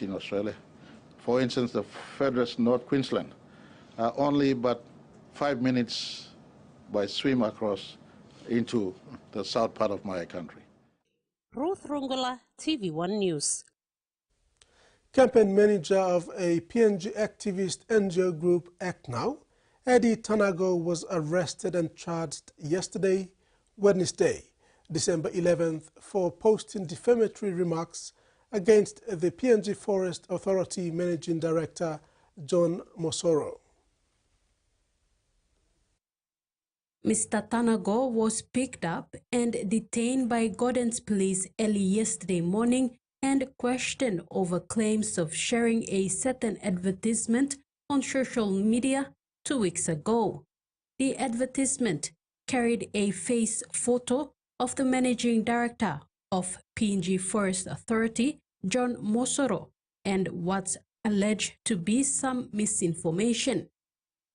in Australia. For instance, the Federation North Queensland, only but 5 minutes by swim across into the south part of my country. Ruth Rungula, TV1 News. Campaign manager of a PNG activist NGO group, Act Now, Eddie Tanago, was arrested and charged yesterday, Wednesday, December 11th, for posting defamatory remarks against the PNG Forest Authority Managing Director, John Mosoro. Mr. Tanago was picked up and detained by Gordon's police early yesterday morning and questioned over claims of sharing a certain advertisement on social media 2 weeks ago. The advertisement carried a face photo of the managing director of PNG Forest Authority, John Mosoro, and what's alleged to be some misinformation.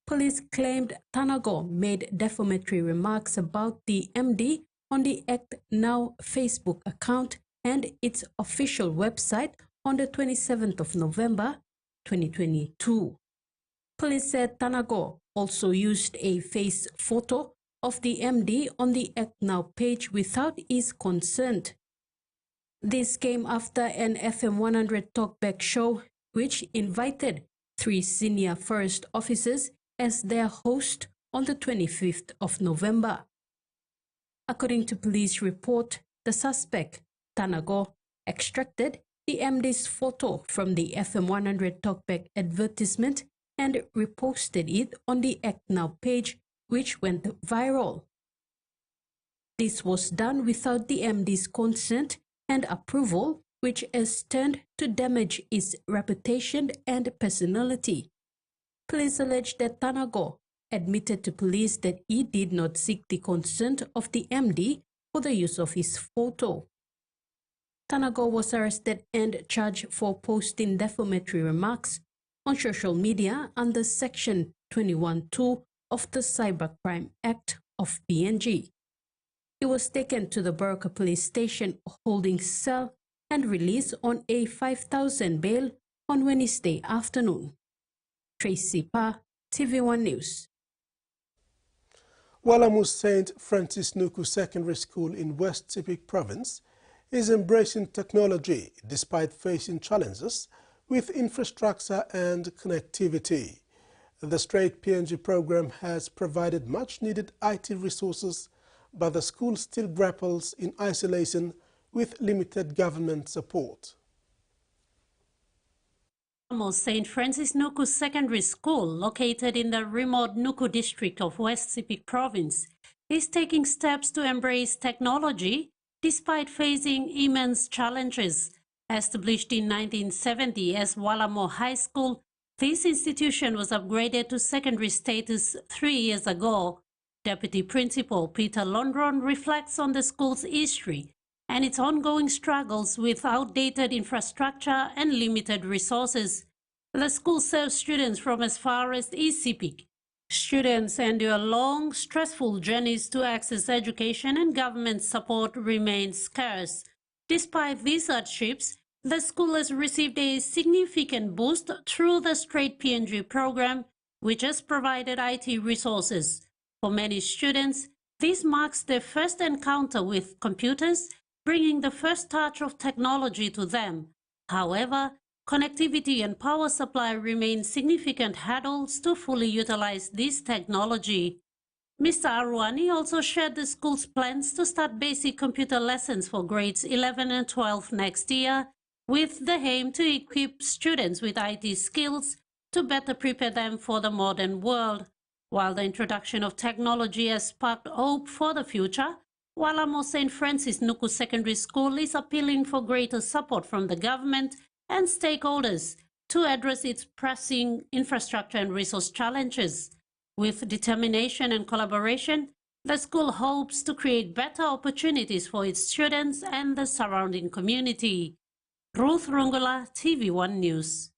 Police claimed Tanago made defamatory remarks about the MD on the Act Now Facebook account and its official website on the 27th of November, 2022. Police said Tanago also used a face photo of the MD on the Act Now page without his consent. This came after an FM 100 talkback show which invited 3 senior forest officers as their host on the 25th of November. According to police report, the suspect, Tanago, extracted the MD's photo from the FM 100 talkback advertisement and reposted it on the Act Now page, which went viral. This was done without the MD's consent and approval, which has turned to damage his reputation and personality. Police alleged that Tanago admitted to police that he did not seek the consent of the MD for the use of his photo. Tanago was arrested and charged for posting defamatory remarks on social media under Section 21(2) of the Cybercrime Act of PNG. He was taken to the Burka police station holding cell and released on a 5,000 bail on Wednesday afternoon. Tracy Pa, TV1 News. Walamu St. Francis Nuku Secondary School in West Sepik Province is embracing technology despite facing challenges with infrastructure and connectivity. The Straight PNG program has provided much-needed IT resources, but the school still grapples in isolation with limited government support. St. Francis Nuku Secondary School, located in the remote Nuku district of West Sepik Province, is taking steps to embrace technology despite facing immense challenges. Established in 1970 as Walamo High School, this institution was upgraded to secondary status 3 years ago. Deputy Principal Peter Londron reflects on the school's history and its ongoing struggles with outdated infrastructure and limited resources. The school serves students from as far as East Sepik. Students endure long, stressful journeys to access education, and government support remains scarce. Despite these hardships, the school has received a significant boost through the Straight PNG program, which has provided IT resources. For many students, this marks their first encounter with computers, bringing the first touch of technology to them. However, connectivity and power supply remain significant hurdles to fully utilize this technology. Mr. Arwani also shared the school's plans to start basic computer lessons for grades 11 and 12 next year, with the aim to equip students with IT skills to better prepare them for the modern world. While the introduction of technology has sparked hope for the future, Walamo St. Francis Nuku Secondary School is appealing for greater support from the government and stakeholders to address its pressing infrastructure and resource challenges. With determination and collaboration, the school hopes to create better opportunities for its students and the surrounding community. Ruth Rungula, TV1 News.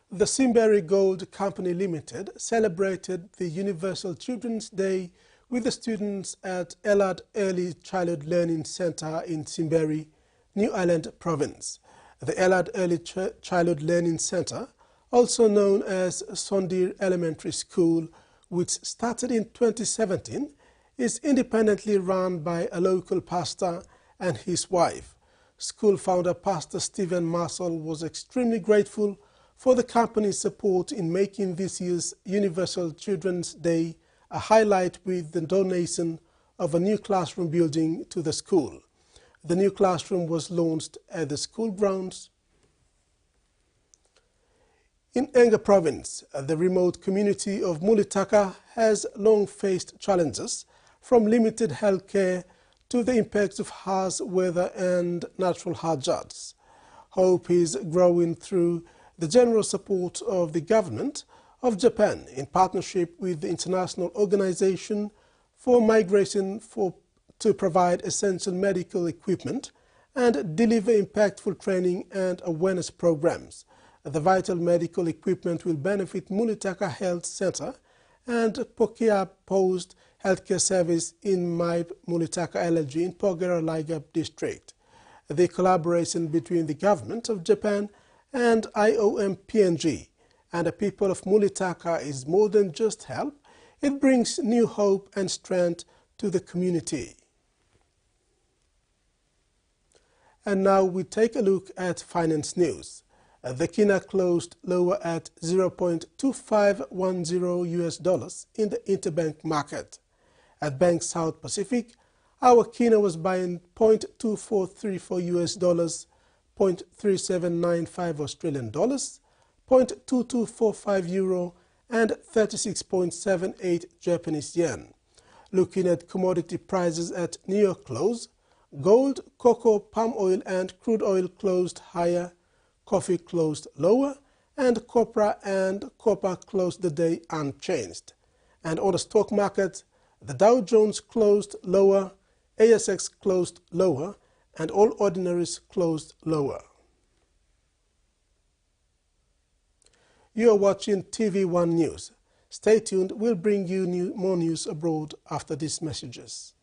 The Simberi Gold Company Limited celebrated the Universal Children's Day with the students at Elad Early Childhood Learning Center in Simberi, New Ireland Province. The Elad Early Childhood Learning Center, also known as Sondir Elementary School, which started in 2017, is independently run by a local pastor and his wife. School founder Pastor Stephen Marshall was extremely grateful for the company's support in making this year's Universal Children's Day a highlight with the donation of a new classroom building to the school. The new classroom was launched at the school grounds. In Enga Province, the remote community of Mulitaka has long faced challenges, from limited health care to the impacts of harsh weather and natural hazards. Hope is growing through the general support of the government of Japan in partnership with the International Organization for Migration to provide essential medical equipment and deliver impactful training and awareness programs. The vital medical equipment will benefit Mulitaka Health Center and Pokia Post Healthcare Service in Maib Mulitaka LG in Pogera Ligab District. The collaboration between the government of Japan and IOM PNG and the people of Mulitaka is more than just help. It brings new hope and strength to the community. And now we take a look at finance news. The Kina closed lower at $0.2510 in the interbank market. At Bank South Pacific, our Kina was buying $0.2434 $0.3795 Australian dollars, €0.2245 euro, and 36.78 Japanese yen. Looking at commodity prices at New York close, gold, cocoa, palm oil, and crude oil closed higher, coffee closed lower, and copra and copper closed the day unchanged. And on the stock market, the Dow Jones closed lower, ASX closed lower, and all ordinaries closed lower. You are watching TVWAN News. Stay tuned, we'll bring you more news abroad after these messages.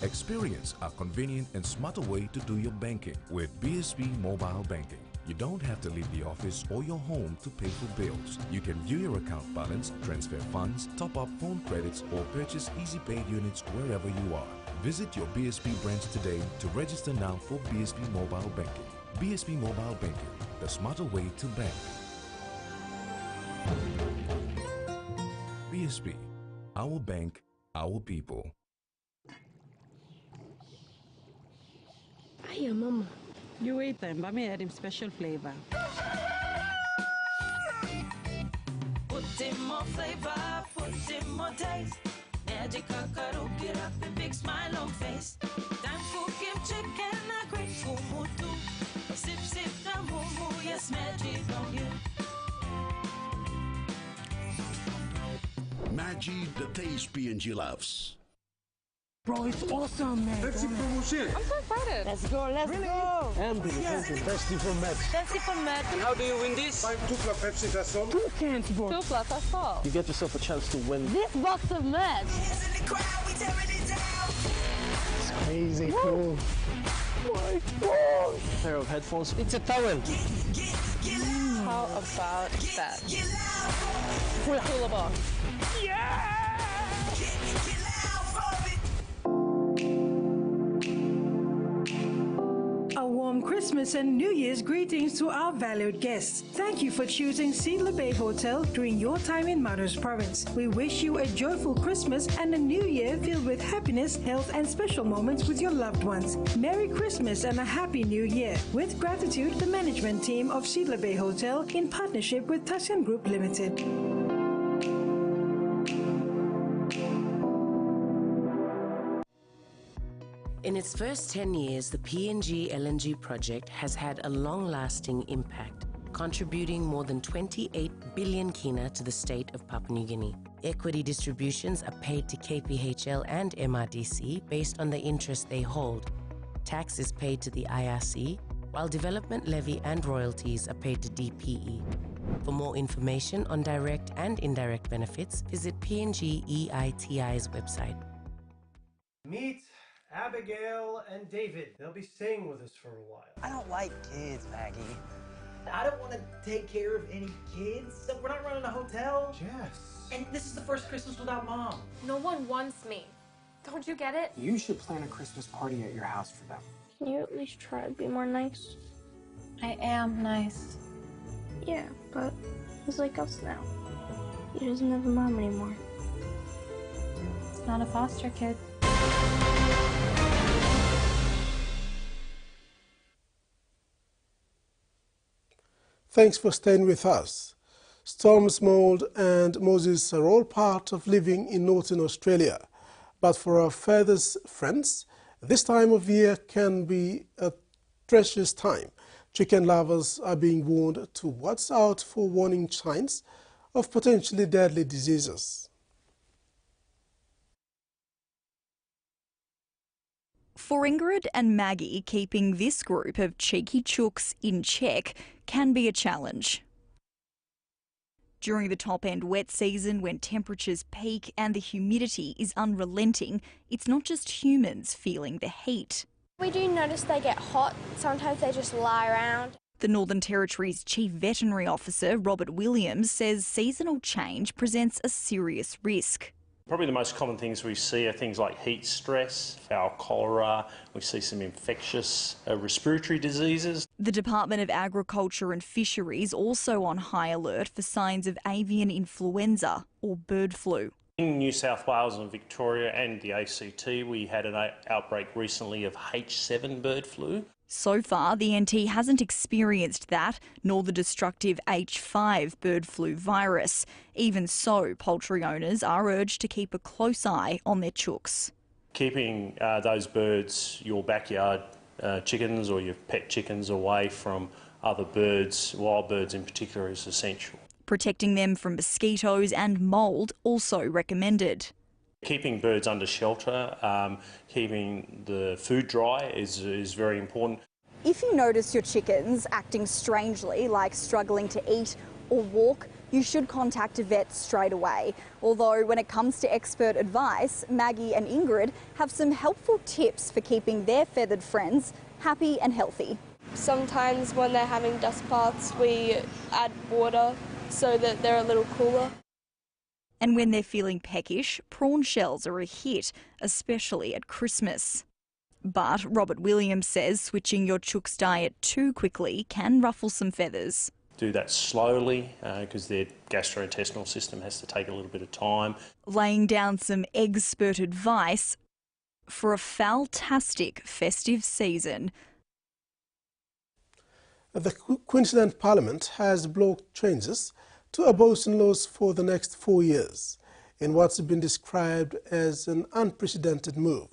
Experience a convenient and smarter way to do your banking with BSB Mobile Banking. You don't have to leave the office or your home to pay for bills. You can view your account balance, transfer funds, top up phone credits, or purchase easy paid units wherever you are. Visit your BSB branch today to register now for BSB Mobile Banking. BSB Mobile Banking, the smarter way to bank. BSB, our bank, our people. Hiya, Mama. You wait then, but me add him special flavor. Put in more flavor, put in more taste. Magic kakaru, get up and big smile on face. Time for kimchi and a great kumutu. Sip, sip, the moo, yes, magic on you. Maggi, the taste PNG loves. Bro, it's awesome, man. Pepsi promotion. I'm so excited. Let's go, let's go. And Pepsi from Max. Pepsi for Max. And how do you win this? 2 plus Pepsi, that's all. 2 cans, bro. 2 plus, that's all. You get yourself a chance to win this box of Max. It's crazy cool. My God. A pair of headphones. It's a towel. How about that? Full of box. Yeah! Christmas and New Year's greetings to our valued guests. Thank you for choosing Seedler Bay Hotel during your time in Manus Province. We wish you a joyful Christmas and a new year filled with happiness, health, and special moments with your loved ones. Merry Christmas and a Happy New Year. With gratitude, the management team of Seedler Bay Hotel in partnership with Tashan Group Limited. In its first 10 years, the PNG LNG project has had a long-lasting impact, contributing more than 28 billion kina to the state of Papua New Guinea. Equity distributions are paid to KPHL and MRDC based on the interest they hold. Tax is paid to the IRC, while development levy and royalties are paid to DPE. For more information on direct and indirect benefits, visit PNG EITI's website. Meet Abigail and David. They'll be staying with us for a while. I don't like kids, Maggie. I don't want to take care of any kids. We're not running a hotel. Jess. And this is the first Christmas without Mom. No one wants me. Don't you get it? You should plan a Christmas party at your house for them. Can you at least try to be more nice? I am nice. Yeah, but he's like us now. He doesn't have a mom anymore. It's not a foster kid. Thanks for staying with us. Storms, mold and mosses are all part of living in northern Australia. But for our feathers friends, this time of year can be a treacherous time. Chicken lovers are being warned to watch out for warning signs of potentially deadly diseases. For Ingrid and Maggie, keeping this group of cheeky chooks in check can be a challenge. During the top-end wet season, when temperatures peak and the humidity is unrelenting, it's not just humans feeling the heat. We do notice they get hot. Sometimes they just lie around. The Northern Territory's Chief Veterinary Officer, Robert Williams, says seasonal change presents a serious risk. Probably the most common things we see are things like heat stress, our cholera, we see some infectious respiratory diseases. The Department of Agriculture and Fisheries also on high alert for signs of avian influenza or bird flu. In New South Wales and Victoria and the ACT, we had an outbreak recently of H7 bird flu. So far, the NT hasn't experienced that, nor the destructive H5 bird flu virus. Even so, poultry owners are urged to keep a close eye on their chooks. Keeping those birds, your backyard chickens or your pet chickens, away from other birds, wild birds in particular, is essential. Protecting them from mosquitoes and mould also recommended. Keeping birds under shelter, keeping the food dry is very important. If you notice your chickens acting strangely, like struggling to eat or walk, you should contact a vet straight away. Although when it comes to expert advice, Maggie and Ingrid have some helpful tips for keeping their feathered friends happy and healthy. Sometimes when they're having dust baths, we add water so that they're a little cooler. And when they're feeling peckish, prawn shells are a hit, especially at Christmas. But Robert Williams says switching your chook's diet too quickly can ruffle some feathers. Do that slowly because their gastrointestinal system has to take a little bit of time. Laying down some expert advice for a fantastic festive season. The Queensland Parliament has blocked changes to abortion laws for the next 4 years in what's been described as an unprecedented move.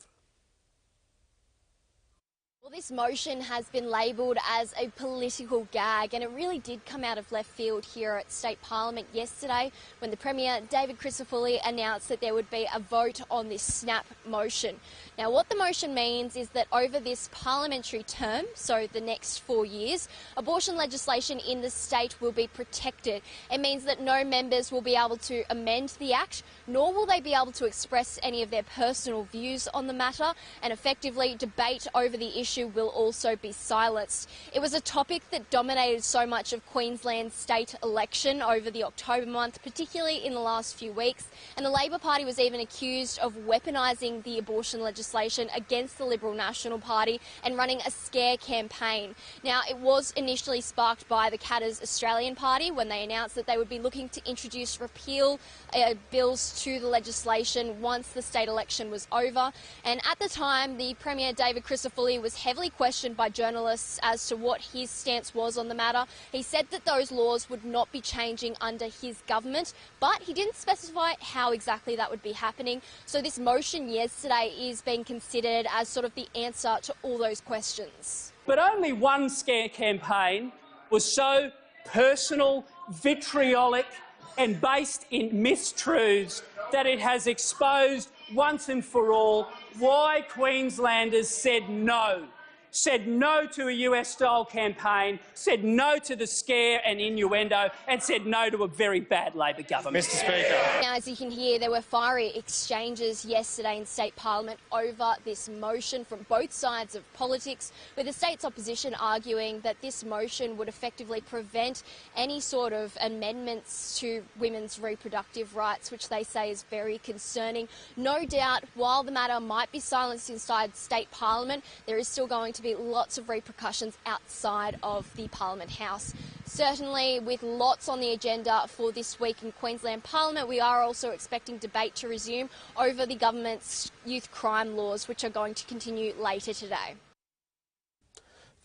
Well, this motion has been labelled as a political gag, and it really did come out of left field here at State Parliament yesterday when the Premier, David Crisafulli, announced that there would be a vote on this snap motion. Now, what the motion means is that over this parliamentary term, so the next 4 years, abortion legislation in the state will be protected. It means that no members will be able to amend the Act, nor will they be able to express any of their personal views on the matter, and effectively debate over the issue will also be silenced. It was a topic that dominated so much of Queensland's state election over the October month, particularly in the last few weeks, and the Labor Party was even accused of weaponising the abortion legislation against the Liberal National Party and running a scare campaign. Now, it was initially sparked by the Katter's Australian Party when they announced that they would be looking to introduce repeal bills to the legislation once the state election was over. And at the time, the Premier, David Crisafulli, was heavily questioned by journalists as to what his stance was on the matter. He said that those laws would not be changing under his government, but he didn't specify how exactly that would be happening. So this motion yesterday is being considered as sort of the answer to all those questions. But only one scare campaign was so personal, vitriolic and based in mistruths that it has exposed once and for all why Queenslanders said no said no to a US-style campaign, said no to the scare and innuendo, and said no to a very bad Labor government. Mr. Speaker. Now, as you can hear, there were fiery exchanges yesterday in State Parliament over this motion from both sides of politics, with the state's opposition arguing that this motion would effectively prevent any sort of amendments to women's reproductive rights, which they say is very concerning. No doubt, while the matter might be silenced inside State Parliament, there is still going to be lots of repercussions outside of the Parliament House. Certainly, with lots on the agenda for this week in Queensland Parliament, we are also expecting debate to resume over the government's youth crime laws, which are going to continue later today.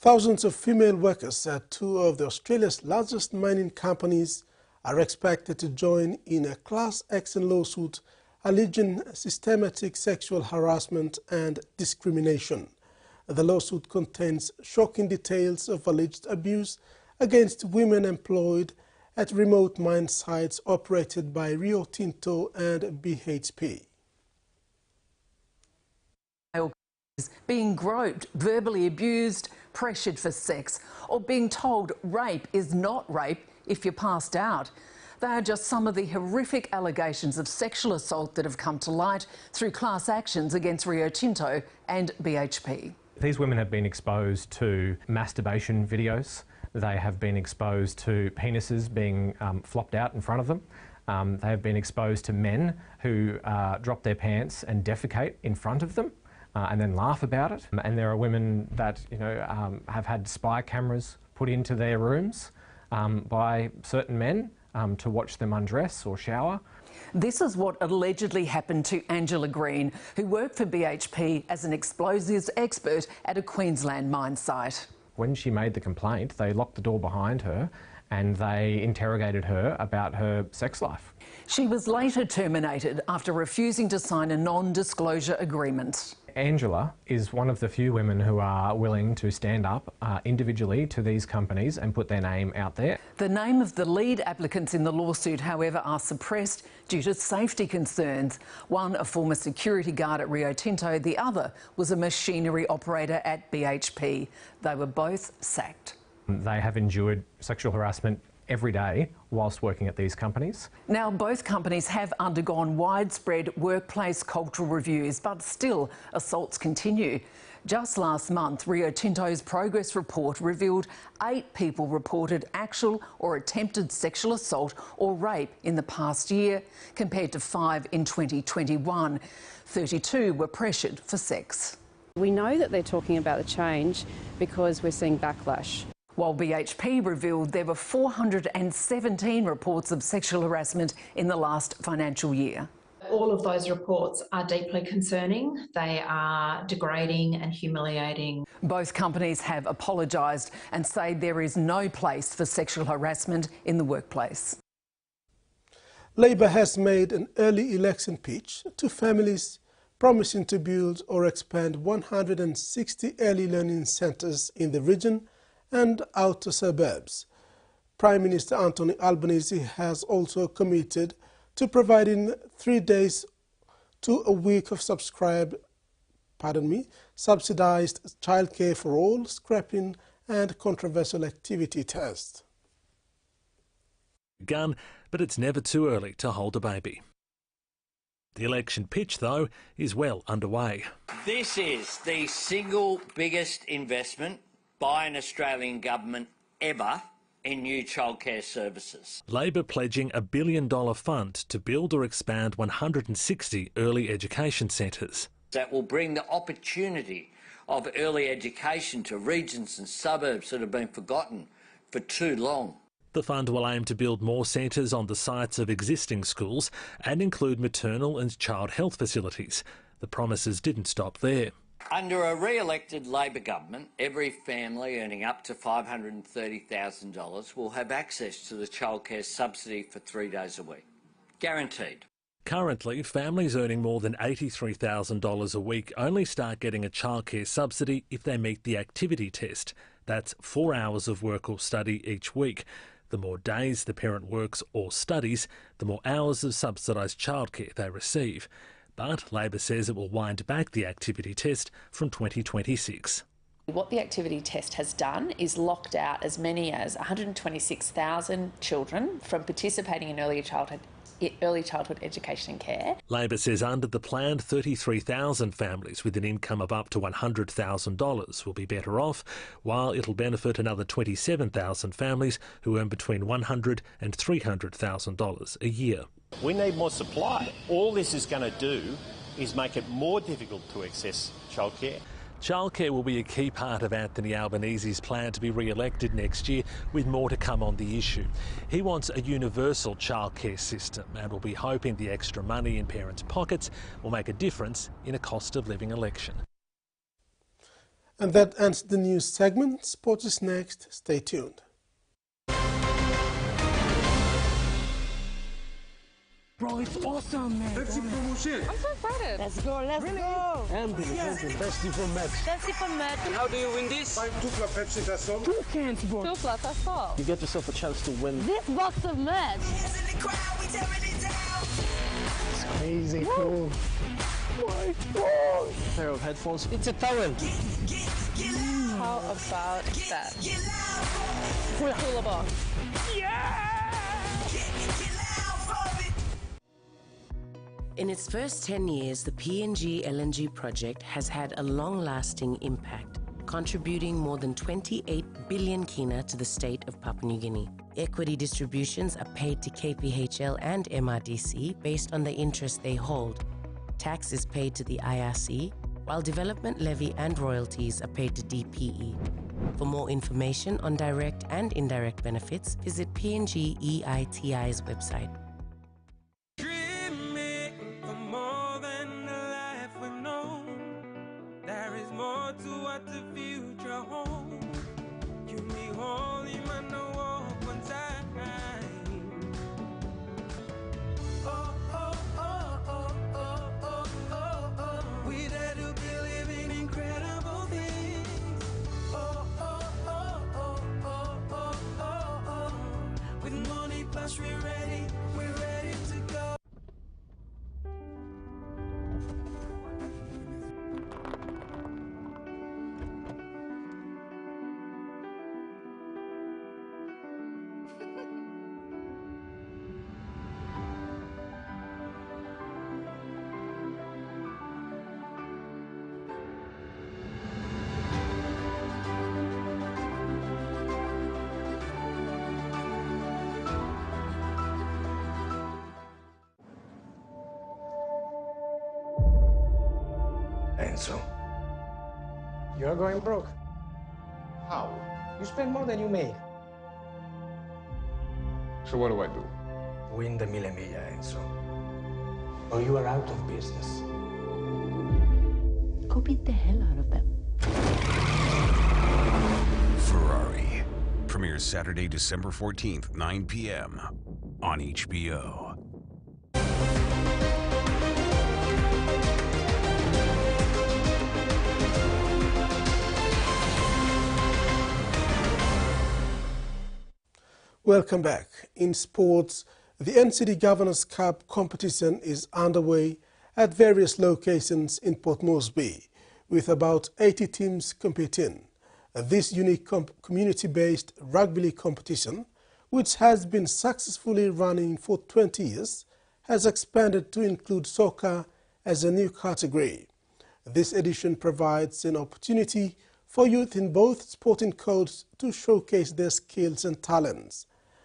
Thousands of female workers at two of Australia's largest mining companies are expected to join in a class action lawsuit alleging systematic sexual harassment and discrimination. The lawsuit contains shocking details of alleged abuse against women employed at remote mine sites operated by Rio Tinto and BHP. Being groped, verbally abused, pressured for sex, or being told rape is not rape if you're passed out. They are just some of the horrific allegations of sexual assault that have come to light through class actions against Rio Tinto and BHP. These women have been exposed to masturbation videos. They have been exposed to penises being flopped out in front of them. They have been exposed to men who drop their pants and defecate in front of them and then laugh about it. And there are women that have had spy cameras put into their rooms by certain men to watch them undress or shower. This is what allegedly happened to Angela Green, who worked for BHP as an explosives expert at a Queensland mine site. When she made the complaint, they locked the door behind her and they interrogated her about her sex life. She was later terminated after refusing to sign a non-disclosure agreement. Angela is one of the few women who are willing to stand up individually to these companies and put their name out there. The name of the lead applicants in the lawsuit, however, are suppressed due to safety concerns. One, a former security guard at Rio Tinto, the other was a machinery operator at BHP. They were both sacked. They have endured sexual harassment every day whilst working at these companies. Now, both companies have undergone widespread workplace cultural reviews, but still assaults continue. Just last month, Rio Tinto's progress report revealed 8 people reported actual or attempted sexual assault or rape in the past year, compared to 5 in 2021. 32 were pressured for sex. We know that they're talking about the change because we're seeing backlash. While BHP revealed there were 417 reports of sexual harassment in the last financial year. All of those reports are deeply concerning. They are degrading and humiliating. Both companies have apologised and say there is no place for sexual harassment in the workplace. Labor has made an early election pitch to families promising to build or expand 160 early learning centres in the region and outer suburbs. Prime Minister Anthony Albanese has also committed to providing 3 days to a week of subsidised childcare for all, scrapping and controversial activity tests. Gun, but it's never too early to hold a baby. The election pitch, though, is well underway. This is the single biggest investment by an Australian government ever in new childcare services. Labor pledging $1 billion fund to build or expand 160 early education centres. That will bring the opportunity of early education to regions and suburbs that have been forgotten for too long. The fund will aim to build more centres on the sites of existing schools and include maternal and child health facilities. The promises didn't stop there. Under a re-elected Labor government, every family earning up to $530,000 will have access to the childcare subsidy for 3 days a week. Guaranteed. Currently, families earning more than $83,000 a week only start getting a childcare subsidy if they meet the activity test. That's 4 hours of work or study each week. The more days the parent works or studies, the more hours of subsidised childcare they receive. But Labor says it will wind back the activity test from 2026. What the activity test has done is locked out as many as 126,000 children from participating in early childhood education and care. Labor says under the plan, 33,000 families with an income of up to $100,000 will be better off, while it'll benefit another 27,000 families who earn between $100,000 and $300,000 a year. We need more supply. All this is going to do is make it more difficult to access childcare. Childcare will be a key part of Anthony Albanese's plan to be re-elected next year, with more to come on the issue. He wants a universal childcare system and will be hoping the extra money in parents' pockets will make a difference in a cost of living election. And that ends the news segment. Sport is next. Stay tuned. Bro, it's awesome, man. Pepsi promotion. I'm so excited. Let's go, let's go. Pepsi for match. Pepsi for match. And how do you win this? 2 plus Pepsi, that's all. 2 cans, bro. 2 plus, that's all. You get yourself a chance to win. This box of match. It's crazy cool. My God. Pair of headphones. It's a towel. How about that? Cool box. Yeah! In its first 10 years, the PNG LNG project has had a long-lasting impact, contributing more than 28 billion kina to the state of Papua New Guinea. Equity distributions are paid to KPHL and MRDC based on the interest they hold. Tax is paid to the IRC, while development levy and royalties are paid to DPE. For more information on direct and indirect benefits, visit PNG EITI's website. We're ready to go. So, you're going broke. How? You spend more than you make. So what do I do? Win the Mille Miglia, Enzo. Or you are out of business. Go beat the hell out of them. Ferrari premieres Saturday, December 14th, 9 p.m. on HBO. Welcome back. In sports, the NCD Governors' Cup competition is underway at various locations in Port Moresby, with about 80 teams competing. This unique community-based rugby league competition, which has been successfully running for 20 years, has expanded to include soccer as a new category. This edition provides an opportunity for youth in both sporting codes to showcase their skills and talents.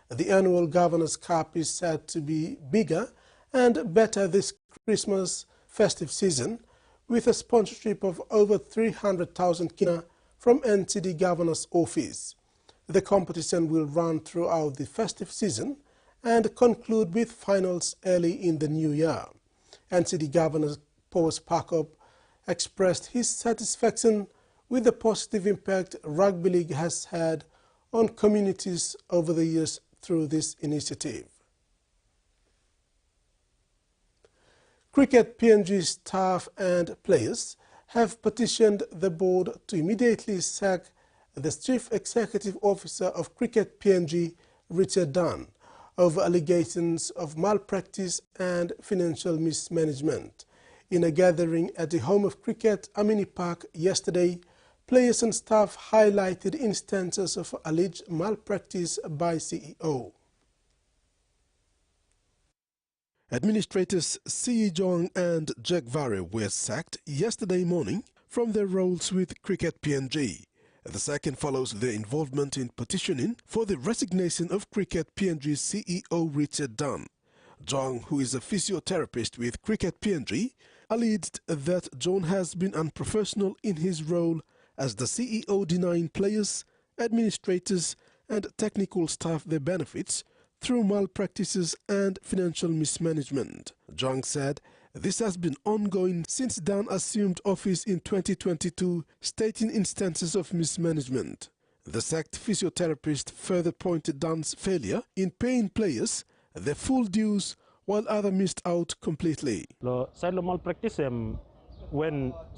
The annual Governors' Cup is said to be bigger and better this Christmas festive season, with a sponsorship of over 300,000 kina from NCD Governor's Office. The competition will run throughout the festive season and conclude with finals early in the new year. NCD Governor Paul Sparkup expressed his satisfaction with the positive impact rugby league has had on communities over the years through this initiative. Cricket PNG staff and players have petitioned the board to immediately sack the Chief Executive Officer of Cricket PNG, Richard Dunn, over allegations of malpractice and financial mismanagement. In a gathering at the home of cricket, Amini Park, yesterday, players and staff highlighted instances of alleged malpractice by CEO. Administrators C. Jong and Jack Vare were sacked yesterday morning from their roles with Cricket PNG. The second follows their involvement in petitioning for the resignation of Cricket PNG CEO Richard Dunn. Jong, who is a physiotherapist with Cricket PNG, alleged that John has been unprofessional in his role as the CEO, denying players, administrators and technical staff their benefits through malpractices and financial mismanagement. Jong said this has been ongoing since Dunn assumed office in 2022, stating instances of mismanagement. The sacked physiotherapist further pointed Dunn's failure in paying players their full dues while others missed out completely. Side of malpractice, so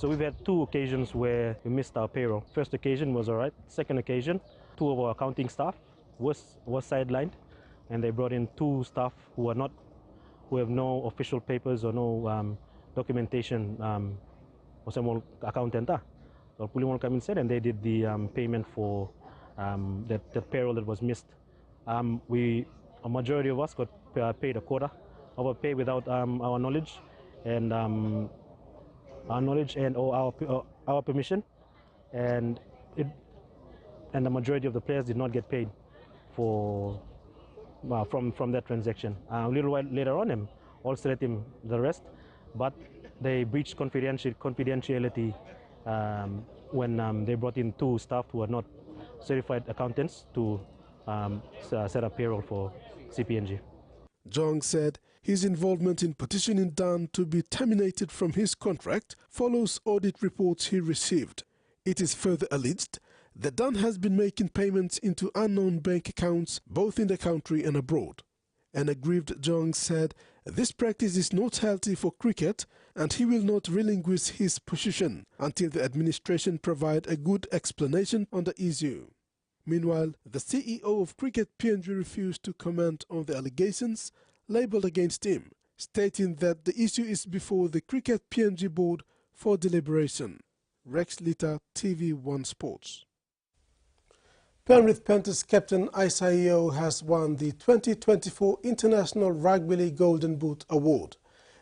we've had two occasions where we missed our payroll. First occasion was all right. Second occasion, two of our accounting staff was sidelined, and they brought in two staff who have no official papers or no documentation. Or some accountant. So Pulimol came in and they did the payment for the payroll that was missed. A majority of us got paid a quarter of our pay without our knowledge and our permission, and the majority of the players did not get paid from that transaction. A little while later on, them also let him the rest, but they breached confidentiality when they brought in two staff who are not certified accountants to set up payroll for CPNG. Jong said his involvement in petitioning Dunn to be terminated from his contract follows audit reports he received. It is further alleged that Dunn has been making payments into unknown bank accounts both in the country and abroad. An aggrieved Jong said this practice is not healthy for cricket and he will not relinquish his position until the administration provide a good explanation on the issue. Meanwhile, the CEO of Cricket PNG refused to comment on the allegations labelled against him, stating that the issue is before the Cricket PNG board for deliberation. Rex Lita, TV1 Sports. Penrith Panthers captain Isaiah has won the 2024 International Rugby League Golden Boot Award.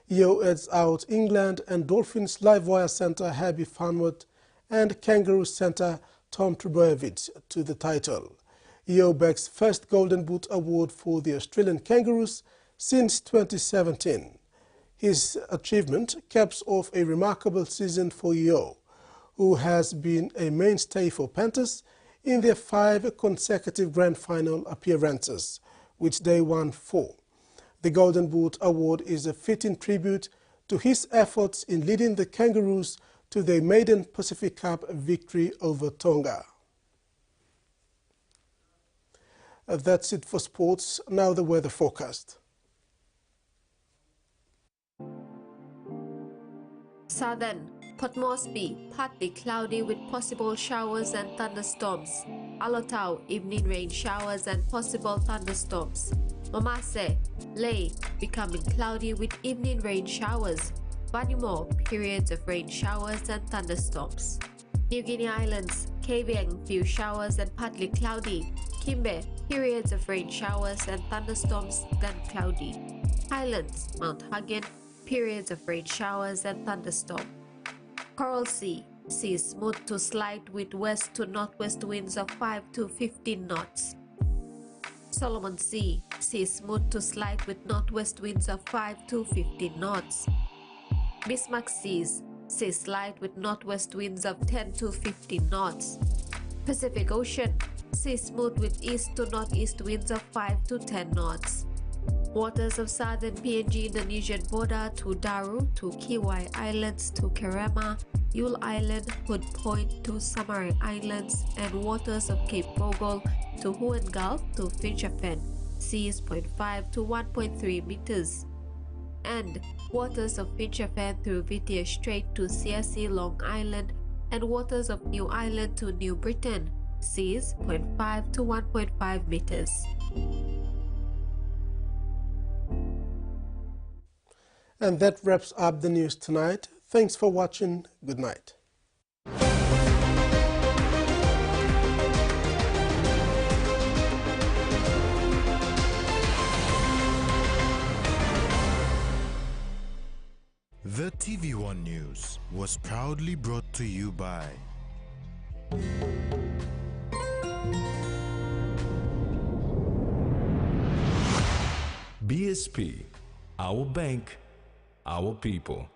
Yeo edged out England and Dolphins Livewire centre Habib Fanwood and Kangaroos centre Tom Trbojevic to the title. Yeo bags first Golden Boot Award for the Australian Kangaroos since 2017. His achievement caps off a remarkable season for Yeo, who has been a mainstay for Panthers in their 5 consecutive grand final appearances, which they won 4. The Golden Boot Award is a fitting tribute to his efforts in leading the Kangaroos to their maiden Pacific Cup victory over Tonga. That's it for sports. Now the weather forecast. Southern, Port Moresby, partly cloudy with possible showers and thunderstorms. Alotau, evening rain showers and possible thunderstorms. Mamase, Ley, becoming cloudy with evening rain showers. Vanimo, periods of rain showers and thunderstorms. New Guinea Islands, Kavieng, few showers and partly cloudy. Kimbe, periods of rain showers and thunderstorms, then cloudy. Highlands, Mount Hagen, periods of rain showers and thunderstorm. Coral Sea, sea smooth to slight with west to northwest winds of 5 to 15 knots. Solomon Sea, sea smooth to slight with northwest winds of 5 to 15 knots. Bismarck Seas, sea slight with northwest winds of 10 to 15 knots. Pacific Ocean, sea smooth with east to northeast winds of 5 to 10 knots. Waters of southern PNG Indonesian border to Daru to Kiwai Islands to Kerema, Yule Island, Hood Point to Samari Islands, and waters of Cape Bogle to Huen Gulf to Finchafen, seas 0.5 to 1.3 meters. And waters of Finchafen through Vitia Strait to CSC Long Island, and waters of New Island to New Britain, seas 0.5 to 1.5 meters. And that wraps up the news tonight. Thanks for watching. Good night. was proudly brought to you by BSP, our bank, our people.